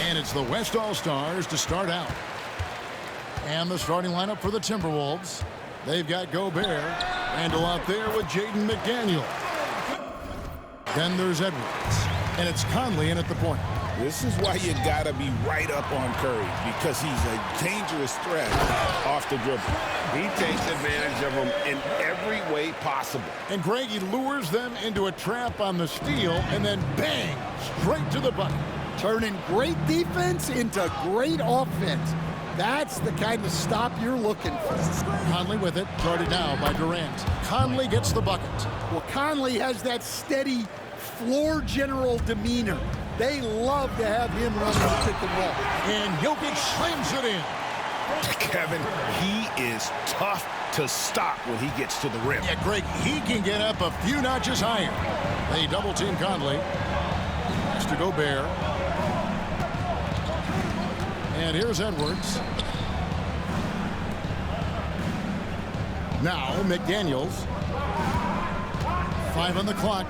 And it's the West All-Stars to start out. And the starting lineup for the Timberwolves. They've got Gobert. Randle out there with Jaden McDaniel. Then there's Edwards. And it's Conley in at the point. This is why you gotta be right up on Curry, because he's a dangerous threat off the dribble. He takes advantage of him in every way possible. And Greg, he lures them into a trap on the steal, and then bang, straight to the bucket. Turning great defense into great offense. That's the kind of stop you're looking for. Conley with it, guarded now by Durant. Conley gets the bucket. Well, Conley has that steady floor general demeanor. They love to have him run the pick and roll. And Jokic slams it in. Kevin, he is tough to stop when he gets to the rim. Yeah, Greg, he can get up a few notches higher. They double-team Conley. Pass to Gobert. And here's Edwards. Now McDaniels. 5 on the clock.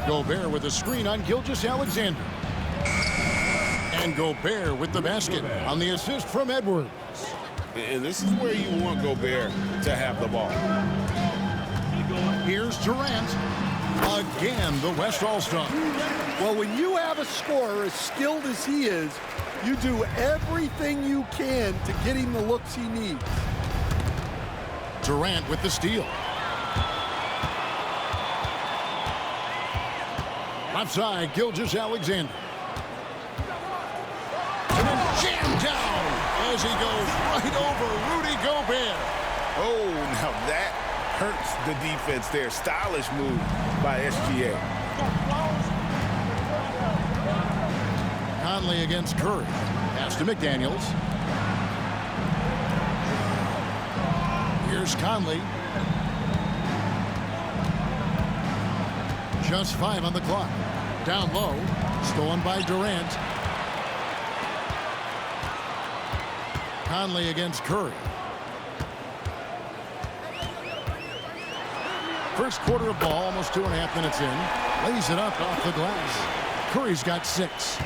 Gobert with a screen on Gilgeous-Alexander. And Gobert with the basket on the assist from Edwards. And this is where you want Gobert to have the ball. Here's Durant. Again, the West All-Star. Well, when you have a scorer as skilled as he is, you do everything you can to get him the looks he needs. Durant with the steal. Left side, Gilgeous-Alexander. And then jammed down as he goes right over Rudy Gobert. Oh, now that hurts the defense there. Stylish move by SGA. Conley against Curry. Pass to McDaniels. Here's Conley. Just 5 on the clock. Down low. Stolen by Durant. Conley against Curry. First quarter of ball, almost 2.5 minutes in. Lays it up off the glass. Curry's got 6.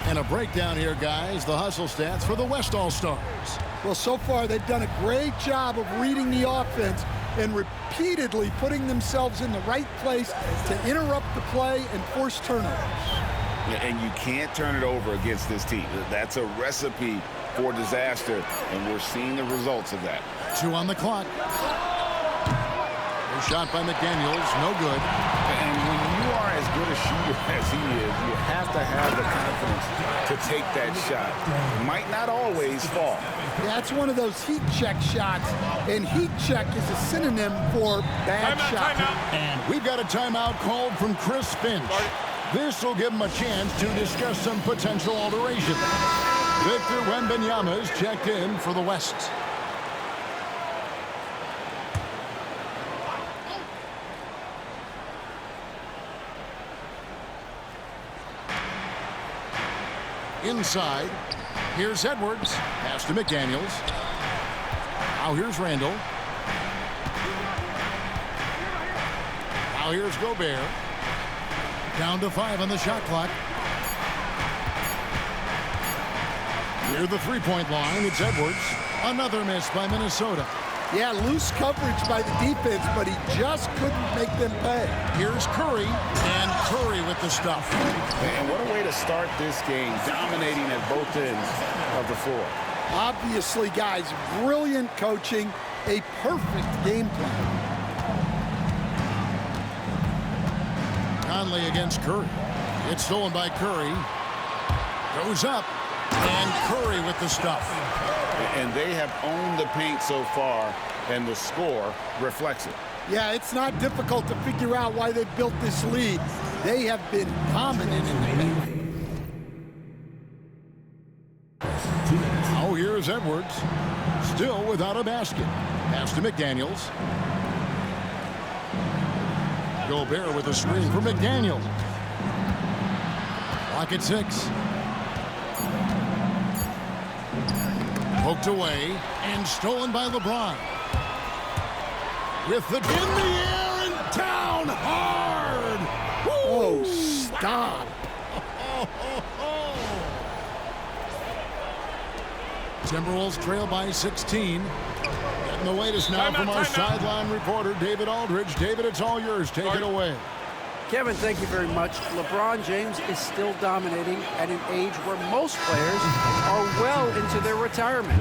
And a breakdown here, guys. The hustle stats for the West All-Stars. Well, so far they've done a great job of reading the offense and repeatedly putting themselves in the right place to interrupt the play and force turnovers. And you can't turn it over against this team. That's a recipe for disaster, and we're seeing the results of that. 2 on the clock. A shot by McDaniels, no good. And when you are as good a shooter as he is, you have to have the confidence to take that shot. It might not always fall. That's one of those heat check shots, and heat check is a synonym for bad shot. And we've got a timeout called from Chris Finch. This will give him a chance to discuss some potential alterations. Victor Wembanyama is checked in for the West. Inside, here's Edwards. Pass to McDaniels. Now here's Randle. Now here's Gobert. Down to 5 on the shot clock. Near the three-point line, it's Edwards. Another miss by Minnesota. Yeah, loose coverage by the defense, but he just couldn't make them pay. Here's Curry, and Curry with the stuff. And what a way to start this game, dominating at both ends of the floor. Obviously, guys, brilliant coaching, a perfect game plan. Conley against Curry. It's stolen by Curry. Goes up, and Curry with the stuff. And they have owned the paint so far, and the score reflects it. Yeah, it's not difficult to figure out why they built this lead. They have been dominant in the paint. Now here's Edwards. Still without a basket. Pass to McDaniels. Gobert with a screen for McDaniels. Clock at 6. Poked away and stolen by LeBron. With the in the air and down hard. Woo! Oh, stop. Timberwolves trail by 16. Getting the latest now from our sideline reporter, David Aldridge. David, it's all yours. Take it away. Kevin, thank you very much. LeBron James is still dominating at an age where most players are well into their retirement.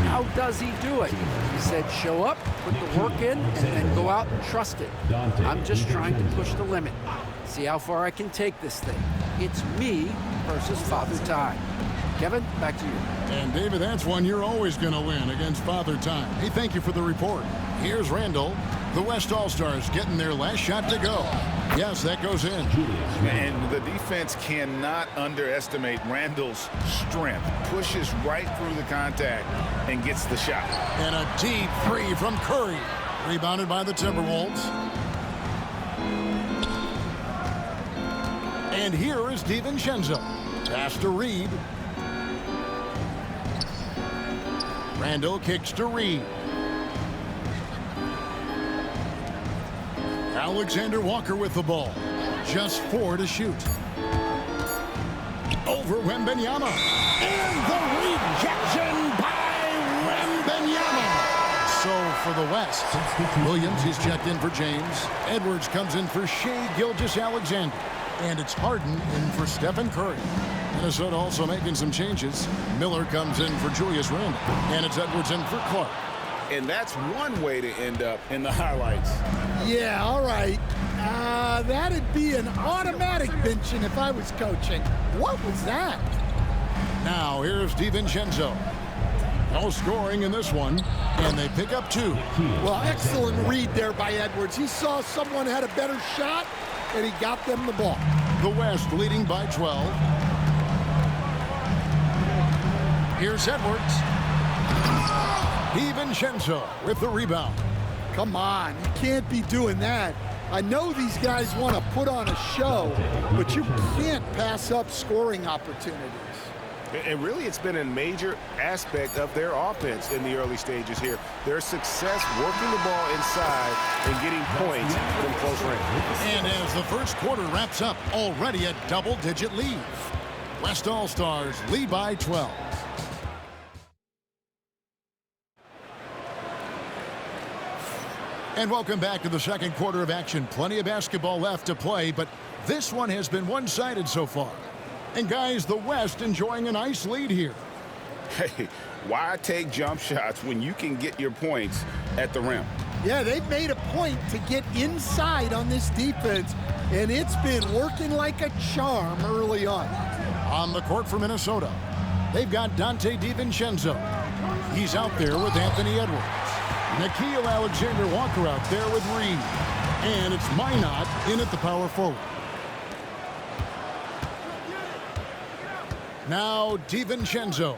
How does he do it? He said, show up, put the work in, and then go out and trust it. I'm just trying to push the limit. See how far I can take this thing. It's me versus Father Time. Kevin, back to you. And David, that's one you're always going to win against Father Time. Hey, thank you for the report. Here's Randall. The West All-Stars getting their last shot to go. Yes, that goes in. And the defense cannot underestimate Randall's strength. Pushes right through the contact and gets the shot. And a deep three from Curry. Rebounded by the Timberwolves. And here is DiVincenzo. Pass to Reed. Randall kicks to Reed. Alexander Walker with the ball. Just 4 to shoot. Over Wembanyama. And the rejection by Wembanyama. So for the West, Williams, he's checked in for James. Edwards comes in for Shai Gilgeous-Alexander. And it's Harden in for Stephen Curry. Minnesota also making some changes. Miller comes in for Julius Randle. And it's Edwards in for Clark. And that's one way to end up in the highlights. Yeah, all right. That'd be an automatic benching if I was coaching. What was that? Now here's DiVincenzo. No scoring in this one, and they pick up 2. Well, excellent read there by Edwards. He saw someone had a better shot, and he got them the ball. The West leading by 12. Here's Edwards. DiVincenzo with the rebound. Come on, you can't be doing that. I know these guys want to put on a show, but you can't pass up scoring opportunities. And really, it's been a major aspect of their offense in the early stages here. Their success working the ball inside and getting points from close range. And as the first quarter wraps up, already a double-digit lead. West All-Stars lead by 12. And welcome back to the second quarter of action. Plenty of basketball left to play, but this one has been one-sided so far. And guys, the West enjoying a nice lead here. Hey, why take jump shots when you can get your points at the rim? Yeah, they've made a point to get inside on this defense, and it's been working like a charm early on. On the court for Minnesota, they've got Donte DiVincenzo. He's out there with Anthony Edwards. Nickeil Alexander-Walker out there with Reed. And it's Minot in at the power forward. Now DiVincenzo.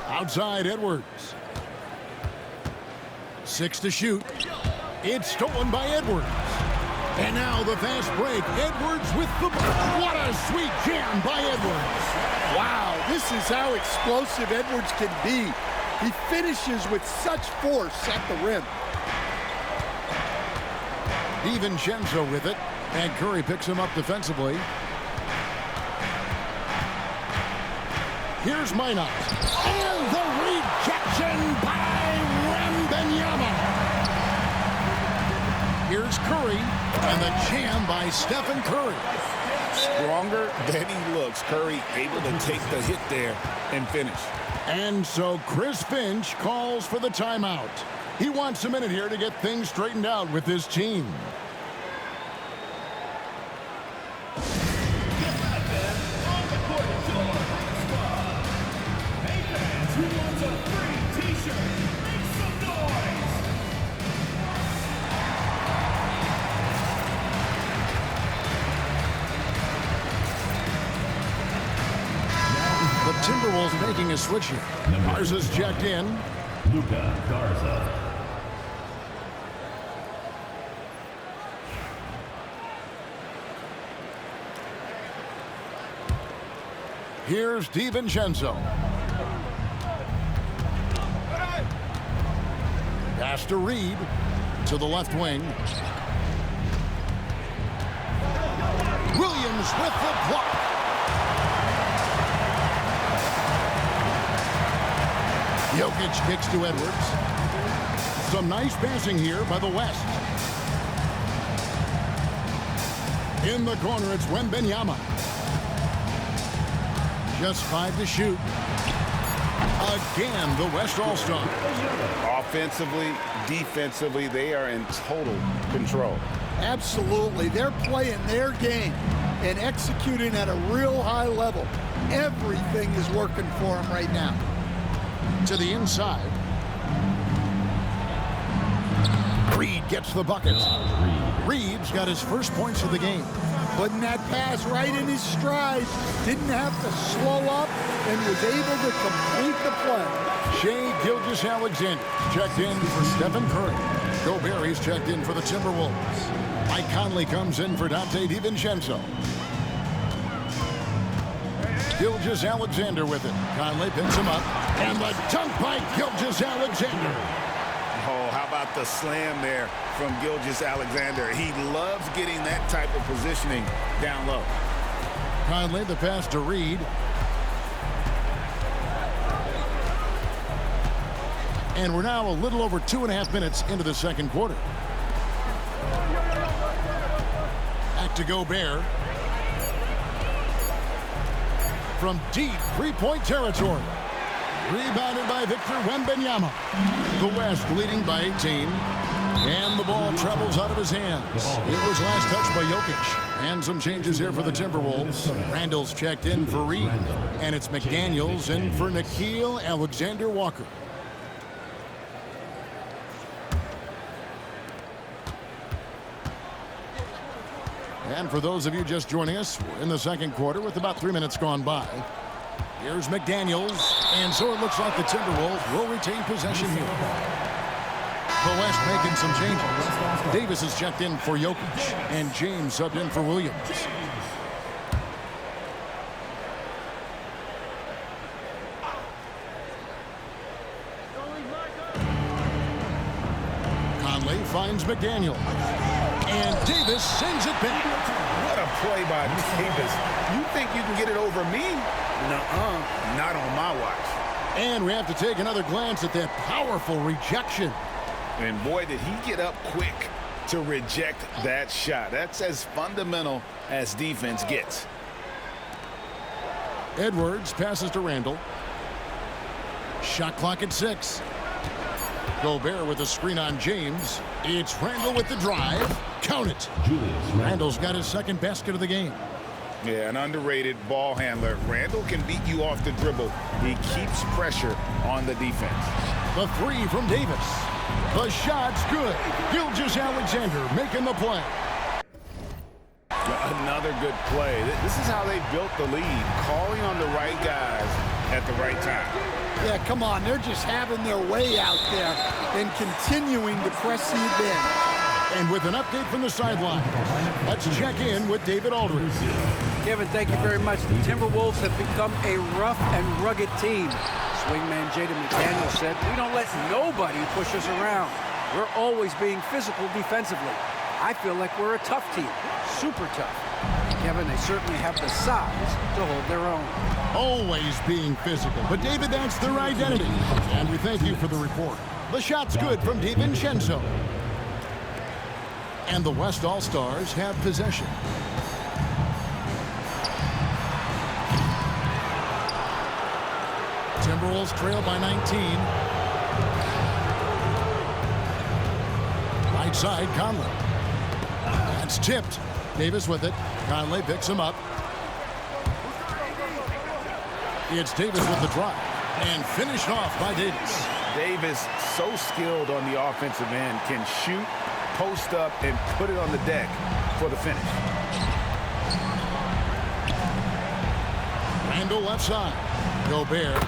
Outside Edwards. 6 to shoot. It's stolen by Edwards. And now the fast break. Edwards with the... What a sweet jam by Edwards. Wow, this is how explosive Edwards can be. He finishes with such force at the rim. DiVincenzo with it. And Curry picks him up defensively. Here's Minot. And the rejection by Wembanyama. Here's Curry. And the jam by Stephen Curry. Stronger than he looks. Curry able to take the hit there and finish. And so Chris Finch calls for the timeout. He wants a minute here to get things straightened out with his team. The Timberwolves making a switch here. Garza's checked in. Luka Garza. Here's DiVincenzo. Pass to Reed to the left wing. Williams with the block. Jokic kicks to Edwards. Some nice passing here by the West. In the corner, it's Wembanyama. Just 5 to shoot. Again, the West All-Stars. Offensively, defensively, they are in total control. Absolutely. They're playing their game and executing at a real high level. Everything is working for them right now. To the inside. Reed gets the bucket. Reed's got his first points of the game. Putting that pass right in his stride. Didn't have to slow up and was able to complete the play. Shai Gilgeous-Alexander checked in for Stephen Curry. Gobert is checked in for the Timberwolves. Mike Conley comes in for Dante DiVincenzo. Gilgeous-Alexander with it. Conley picks him up. And the dunk by Gilgeous-Alexander. Oh, how about the slam there from Gilgeous-Alexander? He loves getting that type of positioning down low. Conley, the pass to Reed. And we're now a little over 2.5 minutes into the second quarter. Back to Gobert. From deep three-point territory. Rebounded by Victor Wembanyama. The West leading by 18. And the ball travels out of his hands. It was last touched by Jokic. And some changes here for the Timberwolves. Randall's checked in for Reed. And it's McDaniels in for Nickeil Alexander-Walker. And for those of you just joining us, we're in the second quarter with about 3 minutes gone by. Here's McDaniels, and so it looks like the Timberwolves will retain possession here. The West making some changes. Davis is checked in for Jokic, and James subbed in for Williams. Conley finds McDaniels. And Davis sends it back. What a play by Davis. You think you can get it over me? Nuh-uh. Not on my watch. And we have to take another glance at that powerful rejection. And boy, did he get up quick to reject that shot. That's as fundamental as defense gets. Edwards passes to Randall. Shot clock at 6. Gobert with a screen on James. It's Randall with the drive. Count it. Randall's got his second basket of the game. Yeah, an underrated ball handler. Randall can beat you off the dribble. He keeps pressure on the defense. The three from Davis. The shot's good. Gilgeous-Alexander making the play. Another good play. This is how they built the lead, calling on the right guys at the right time. Yeah, come on. They're just having their way out there and continuing to press the advantage. And with an update from the sideline, let's check in with David Aldridge. Kevin, thank you very much. The Timberwolves have become a rough and rugged team. Swingman Jaden McDaniels said, "We don't let nobody push us around. We're always being physical defensively. I feel like we're a tough team, super tough." Kevin, they certainly have the size to hold their own. Always being physical, but David, that's their identity. And we thank you for the report. The shot's good from DiVincenzo. And the West All-Stars have possession. Timberwolves trail by 19. Right side, Conley. That's tipped. Davis with it. Conley picks him up. It's Davis with the drive. And finished off by Davis. Davis, so skilled on the offensive end, can shoot, post up, and put it on the deck for the finish. Randall left side. Gobert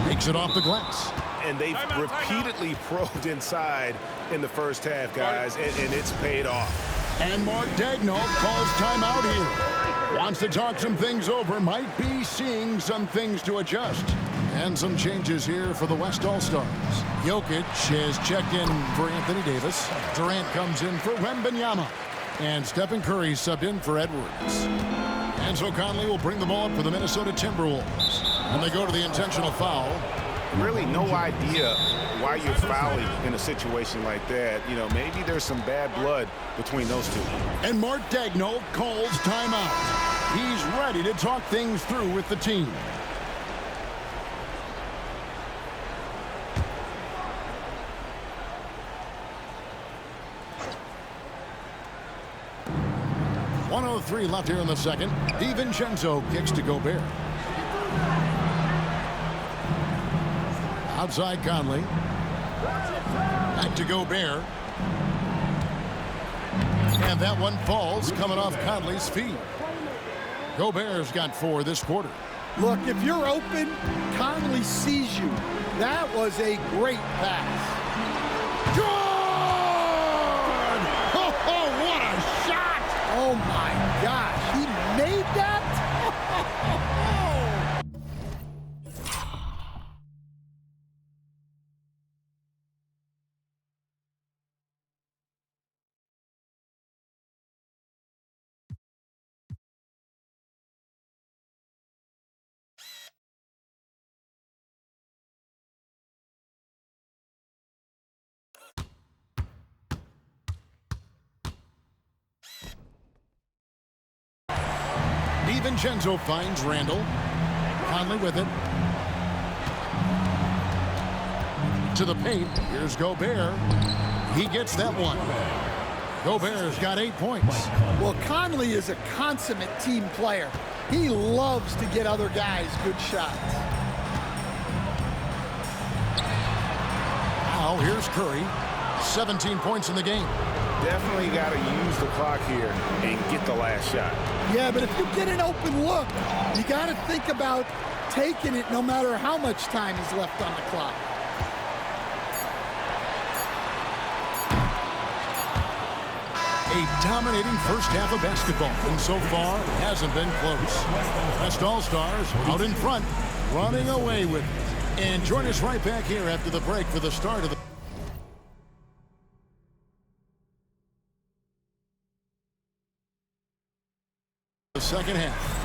makes it off the glass. And they've repeatedly probed inside in the first half, guys, and it's paid off. And Mark Daigneault calls timeout here. Wants to talk some things over. Might be seeing some things to adjust. And some changes here for the West All-Stars. Jokic has checked in for Anthony Davis. Durant comes in for Wembanyama. And Stephen Curry subbed in for Edwards. And so Conley will bring the ball up for the Minnesota Timberwolves. And they go to the intentional foul. Really no idea why you're fouling in a situation like that. You know, maybe there's some bad blood between those two. And Mark Daigneault calls timeout. He's ready to talk things through with the team. .103 left here in the second. DiVincenzo kicks to Gobert. Outside Conley. Back to Gobert. And that one falls coming off Conley's feet. Gobert's got 4 this quarter. Look, if you're open, Conley sees you. That was a great pass. Good! Oh, what a shot! Oh, my gosh. He made that? DiVincenzo finds Randall. Conley with it. To the paint. Here's Gobert. He gets that one. Gobert's got 8 points. Well, Conley is a consummate team player. He loves to get other guys good shots. Now here's Curry. 17 points in the game. Definitely got to use the clock here and get the last shot. Yeah, but if you get an open look, you got to think about taking it no matter how much time is left on the clock. A dominating first half of basketball, and so far it hasn't been close. West All-Stars out in front, running away with it. And join us right back here after the break for the start of the second half.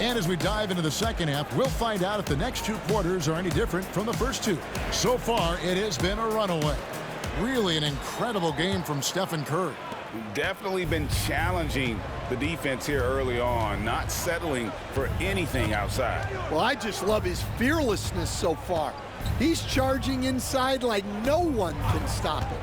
And as we dive into the second half, we'll find out if the next 2 quarters are any different from the first 2. So far, it has been a runaway. Really an incredible game from Stephen Curry. Definitely been challenging the defense here early on, not settling for anything outside. Well, I just love his fearlessness so far. He's charging inside like no one can stop him.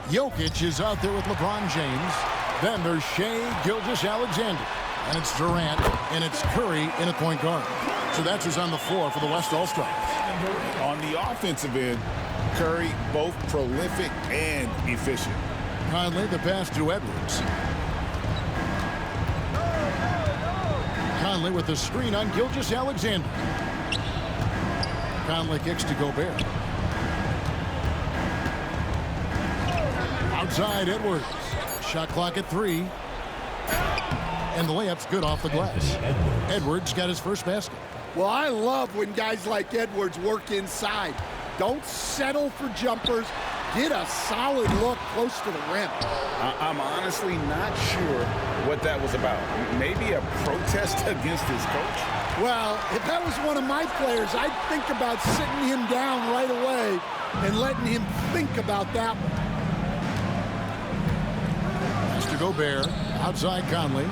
Jokic is out there with LeBron James. Then there's Shai Gilgeous-Alexander. And it's Durant, and it's Curry in a point guard. So that's who's on the floor for the West All-Stars. On the offensive end, Curry both prolific and efficient. Conley the pass to Edwards. Conley with the screen on Gilgeous-Alexander. Conley kicks to Gobert. Outside Edwards. Shot clock at 3. And the layup's good off the glass. Edwards got his first basket. Well, I love when guys like Edwards work inside. Don't settle for jumpers. Get a solid look close to the rim. I'm honestly not sure what that was about. Maybe a protest against his coach? Well, if that was one of my players, I'd think about sitting him down right away and letting him think about that one. Mr. Gobert, outside Conley.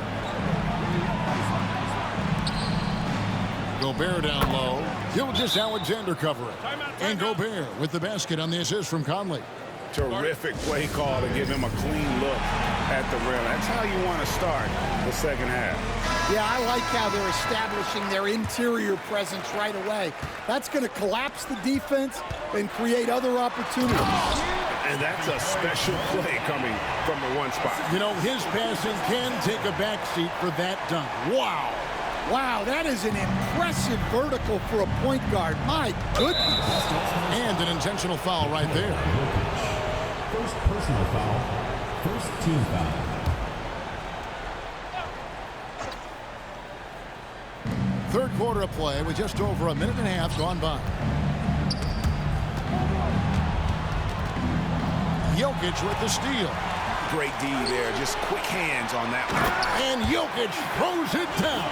Gobert down low. Gilgeous-Alexander covering. And Gobert with the basket on the assist from Conley. Terrific play call to give him a clean look at the rim. That's how you want to start the second half. Yeah, I like how they're establishing their interior presence right away. That's going to collapse the defense and create other opportunities. And that's a special play coming from the one spot. You know, his passing can take a backseat for that dunk. Wow. Wow, that is an impressive vertical for a point guard. My goodness. And an intentional foul right there. First personal foul. First team foul. Third quarter of play with just over a minute and a half gone by. Jokic with the steal. Great D there. Just quick hands on that one. And Jokic throws it down.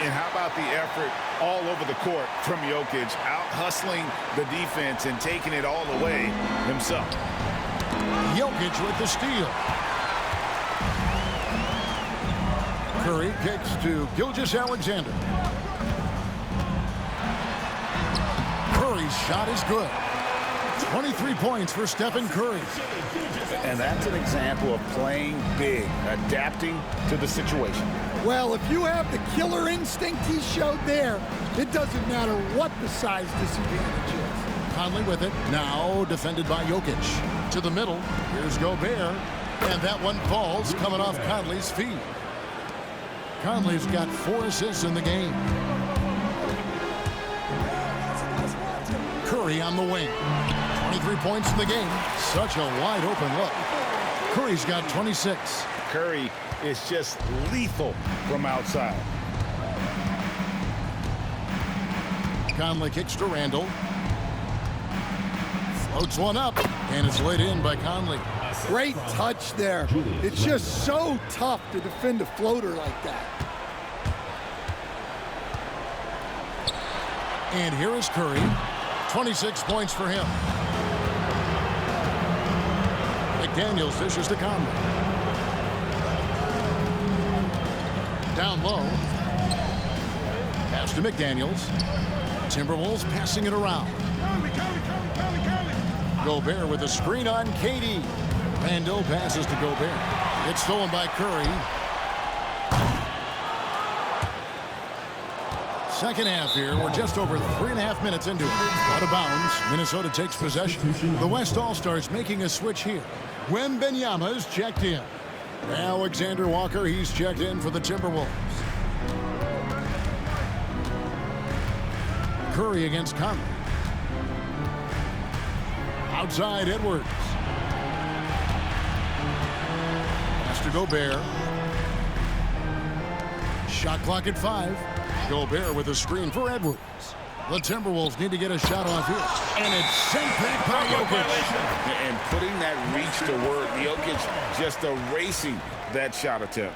And how about the effort all over the court from Jokic, out hustling the defense and taking it all away himself. Jokic with the steal. Curry kicks to Gilgeous-Alexander. Curry's shot is good. 23 points for Stephen Curry. And that's an example of playing big, adapting to the situation. Well, if you have the killer instinct he showed there, it doesn't matter what the size disadvantage is. Conley with it. Now defended by Jokic. To the middle. Here's Gobert. And that one falls coming off Conley's feet. Conley's got 4 assists in the game. Curry on the wing. 23 points in the game. Such a wide open look. Curry's got 26. Curry is just lethal from outside. Conley kicks to Randall. Floats one up. And it's laid in by Conley. Great touch there. It's just so tough to defend a floater like that. And here is Curry. 26 points for him. McDaniels dishes to Conley. Down low. Pass to McDaniels. Timberwolves passing it around. Gobert with a screen on KD. Randall passes to Gobert. It's stolen by Curry. Second half here. We're just over 3.5 minutes into it. Out of bounds. Minnesota takes possession. The West All-Stars making a switch here. Wembanyama's checked in. Alexander Walker, he's checked in for the Timberwolves. Curry against Conley. Outside Edwards. Pass to Gobert. Shot clock at 5. Gobert with a screen for Edwards. The Timberwolves need to get a shot off here. And it's sent back by Jokic. And putting that reach to work. Jokic just erasing that shot attempt.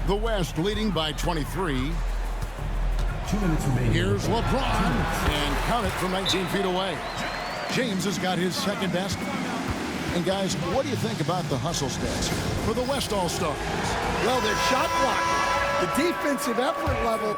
The West leading by 23. 2 minutes remaining. Here's LeBron. And count it from 19 feet away. James has got his second basket. And guys, what do you think about the hustle stats for the West All-Stars? Well, they're shot blocking. The defensive effort level